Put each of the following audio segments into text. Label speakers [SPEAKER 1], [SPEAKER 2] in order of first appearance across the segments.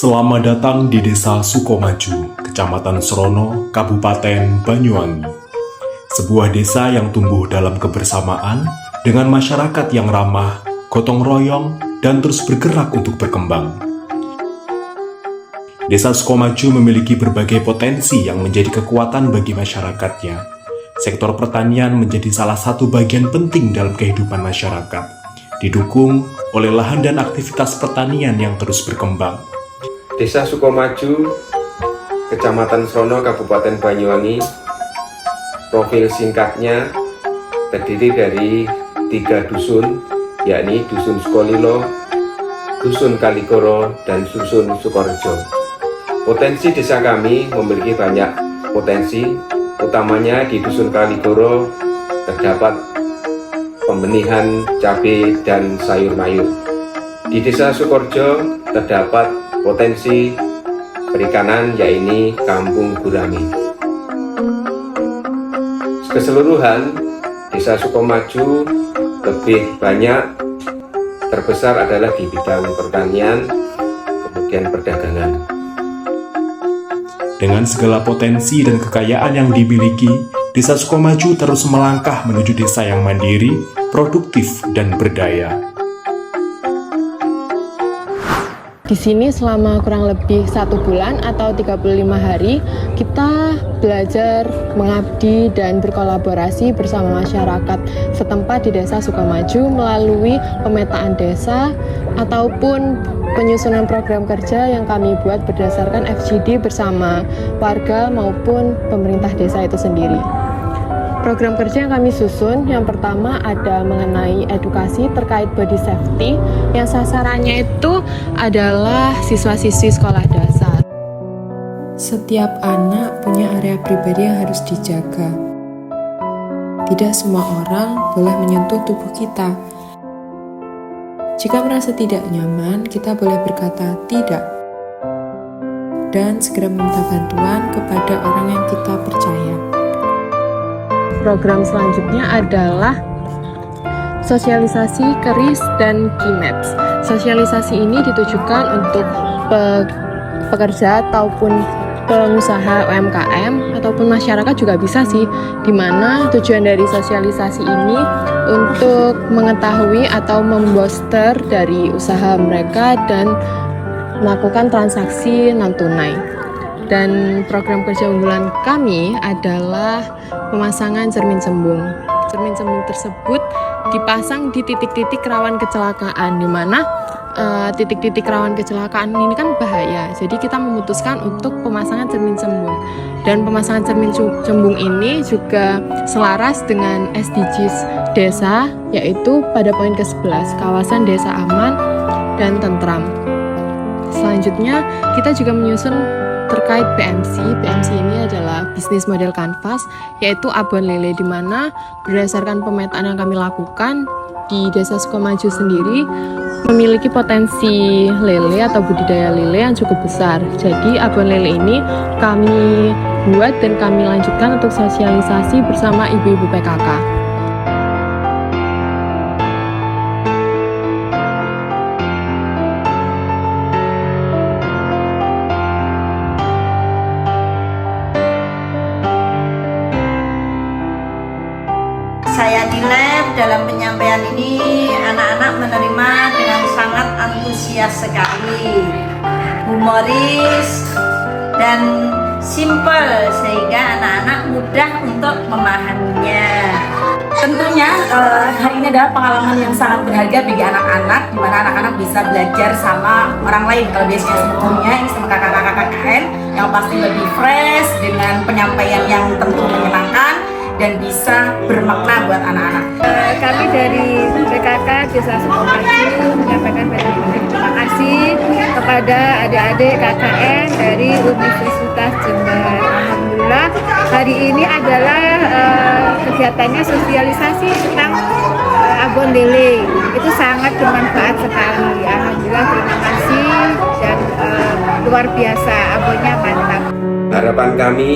[SPEAKER 1] Selamat datang di Desa Sukomaju, Kecamatan Srono, Kabupaten Banyuwangi. Sebuah desa yang tumbuh dalam kebersamaan dengan masyarakat yang ramah, gotong royong, dan terus bergerak untuk berkembang. Desa Sukomaju memiliki berbagai potensi yang menjadi kekuatan bagi masyarakatnya. Sektor pertanian menjadi salah satu bagian penting dalam kehidupan masyarakat, didukung oleh lahan dan aktivitas pertanian yang terus berkembang.
[SPEAKER 2] Desa Sukomaju, Kecamatan Srono, Kabupaten Banyuwangi, profil singkatnya terdiri dari 3 dusun, yakni Dusun Sukolilo, Dusun Kaligoro, dan Dusun Sukorejo. Potensi desa kami memiliki banyak potensi, utamanya di Dusun Kaligoro terdapat pembenihan cabai dan sayur mayur. Di Desa Sukorejo terdapat potensi perikanan, yaitu Kampung Gurami. Keseluruhan, Desa Sukomaju lebih banyak terbesar adalah di bidang pertanian, kemudian perdagangan.
[SPEAKER 1] Dengan segala potensi dan kekayaan yang dimiliki, Desa Sukomaju terus melangkah menuju desa yang mandiri, produktif, dan berdaya.
[SPEAKER 3] Di sini selama kurang lebih 1 bulan atau 35 hari, kita belajar mengabdi dan berkolaborasi bersama masyarakat setempat di Desa Sukomaju melalui pemetaan desa ataupun penyusunan program kerja yang kami buat berdasarkan FGD bersama warga maupun pemerintah desa itu sendiri. Program kerja yang kami susun, yang pertama ada mengenai edukasi terkait body safety, yang sasarannya itu adalah siswa-siswi sekolah dasar.
[SPEAKER 4] Setiap anak punya area pribadi yang harus dijaga. Tidak semua orang boleh menyentuh tubuh kita. Jika merasa tidak nyaman, kita boleh berkata tidak dan segera meminta bantuan kepada orang yang kita percaya.
[SPEAKER 3] Program selanjutnya adalah sosialisasi keris dan KIMEPS. Sosialisasi ini ditujukan untuk pekerja ataupun pengusaha UMKM ataupun masyarakat juga bisa sih, di mana tujuan dari sosialisasi ini untuk mengetahui atau membooster dari usaha mereka dan melakukan transaksi non tunai. Dan program kerja unggulan kami adalah pemasangan cermin cembung. Cermin cembung tersebut dipasang di titik-titik rawan kecelakaan, di mana titik-titik rawan kecelakaan ini kan bahaya. Jadi kita memutuskan untuk pemasangan cermin cembung. Dan pemasangan cermin cembung ini juga selaras dengan SDGs desa, yaitu pada poin ke-11, kawasan desa aman dan tentram. Selanjutnya kita juga menyusun terkait BMC. BMC ini adalah bisnis model kanvas, yaitu abon lele, di mana berdasarkan pemetaan yang kami lakukan di Desa Sukomaju sendiri memiliki potensi lele atau budidaya lele yang cukup besar. Jadi abon lele ini kami buat dan kami lanjutkan untuk sosialisasi bersama ibu-ibu PKK.
[SPEAKER 5] Saya di lab dalam penyampaian ini, anak-anak menerima dengan sangat antusias sekali, humoris dan simple, sehingga anak-anak mudah untuk memahaminya.
[SPEAKER 6] Tentunya hari ini adalah pengalaman yang sangat berharga bagi anak-anak, di mana anak-anak bisa belajar sama orang lain. Kalau biasanya sebelumnya ini sama kakak-kakak KKN yang pasti lebih fresh dengan penyampaian yang tentu menyenangkan dan bisa bermakna buat anak-anak.
[SPEAKER 7] Kami dari PKK Desa Sukomaju menyampaikan banyak terima kasih kepada adik-adik KKN dari Universitas Jember. Alhamdulillah hari ini adalah kegiatannya sosialisasi tentang abon lele. Itu sangat bermanfaat sekali. Alhamdulillah, terima kasih dan luar biasa, abonnya mantap.
[SPEAKER 2] Harapan kami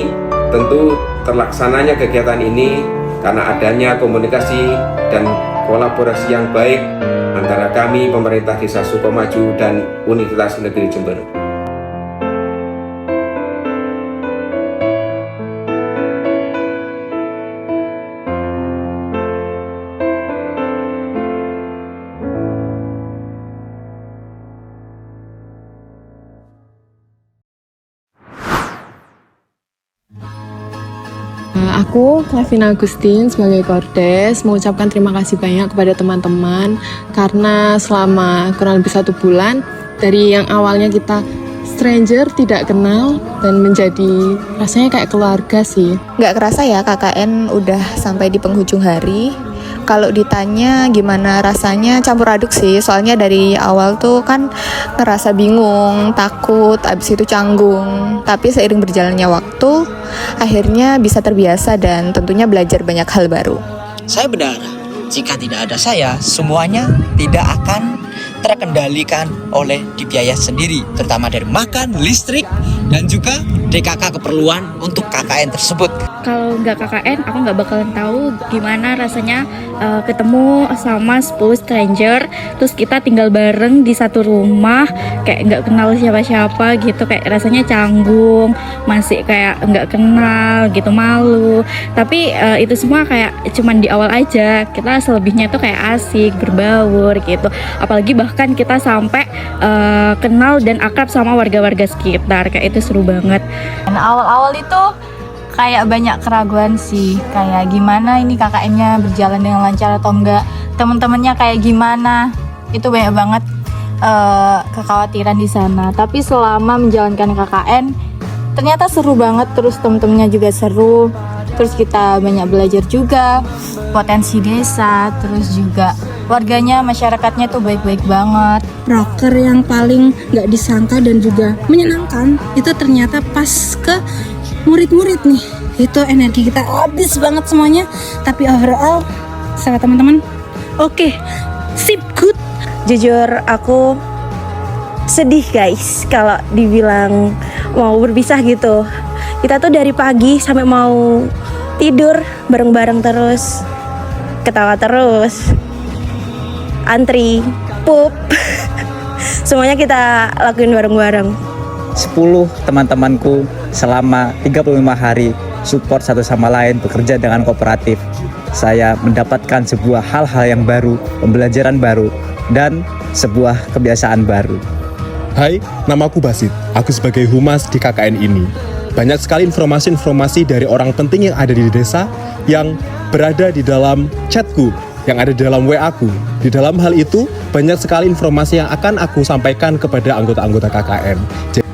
[SPEAKER 2] tentu terlaksananya kegiatan ini karena adanya komunikasi dan kolaborasi yang baik antara kami, pemerintah Desa Sukomaju, dan Universitas Negeri Jember.
[SPEAKER 3] Aku, Clavina Agustin, sebagai Kordes, mengucapkan terima kasih banyak kepada teman-teman karena selama kurang lebih 1 bulan, dari yang awalnya kita stranger, tidak kenal, dan menjadi rasanya kayak keluarga sih.
[SPEAKER 8] Nggak kerasa ya KKN udah sampai di penghujung hari. Kalau ditanya gimana rasanya, campur aduk sih. Soalnya dari awal tuh kan ngerasa bingung, takut, abis itu canggung. Tapi seiring berjalannya waktu, akhirnya bisa terbiasa dan tentunya belajar banyak hal baru.
[SPEAKER 9] Saya berdarah, jika tidak ada saya, semuanya tidak akan terkendalikan oleh dibiaya sendiri, terutama dari makan, listrik, dan juga DKK keperluan untuk KKN tersebut.
[SPEAKER 10] Kalau nggak KKN, aku nggak bakalan tahu gimana rasanya ketemu sama 10 stranger, terus kita tinggal bareng di satu rumah, kayak nggak kenal siapa-siapa gitu, kayak rasanya canggung, masih kayak nggak kenal gitu, malu. Tapi itu semua kayak cuman di awal aja, kita selebihnya tuh kayak asik, berbaur gitu. Apalagi bahkan kita sampai kenal dan akrab sama warga-warga sekitar, kayak itu seru banget.
[SPEAKER 11] Nah, awal-awal itu kayak banyak keraguan sih, kayak gimana ini KKN-nya berjalan dengan lancar atau enggak, teman-temannya kayak gimana, itu banyak banget kekhawatiran di sana. Tapi selama menjalankan KKN ternyata seru banget, terus teman-temannya juga seru, terus kita banyak belajar juga potensi desa, terus juga warganya, masyarakatnya tuh baik-baik banget.
[SPEAKER 12] Rocker yang paling nggak disangka dan juga menyenangkan itu ternyata pas ke murid-murid nih, itu energi kita habis banget semuanya. Tapi overall sama teman-teman oke, sip, good.
[SPEAKER 13] Jujur aku sedih guys kalau dibilang mau berpisah gitu. Kita tuh dari pagi sampai mau tidur bareng-bareng terus, ketawa terus, antri, pup, semuanya kita lakuin bareng-bareng.
[SPEAKER 9] 10 teman-temanku selama 35 hari support satu sama lain, bekerja dengan kooperatif. Saya mendapatkan sebuah hal-hal yang baru, pembelajaran baru, dan sebuah kebiasaan baru.
[SPEAKER 1] Hai, namaku Basit. Aku sebagai humas di KKN ini. Banyak sekali informasi-informasi dari orang penting yang ada di desa yang berada di dalam chatku, yang ada di dalam WA-ku. Di dalam hal itu, banyak sekali informasi yang akan aku sampaikan kepada anggota-anggota KKN.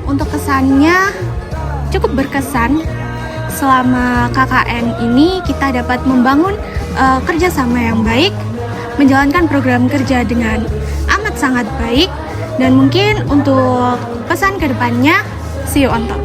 [SPEAKER 14] Untuk kesannya cukup berkesan. Selama KKN ini kita dapat membangun kerjasama yang baik, menjalankan program kerja dengan amat sangat baik, dan mungkin untuk pesan kedepannya, see you on top.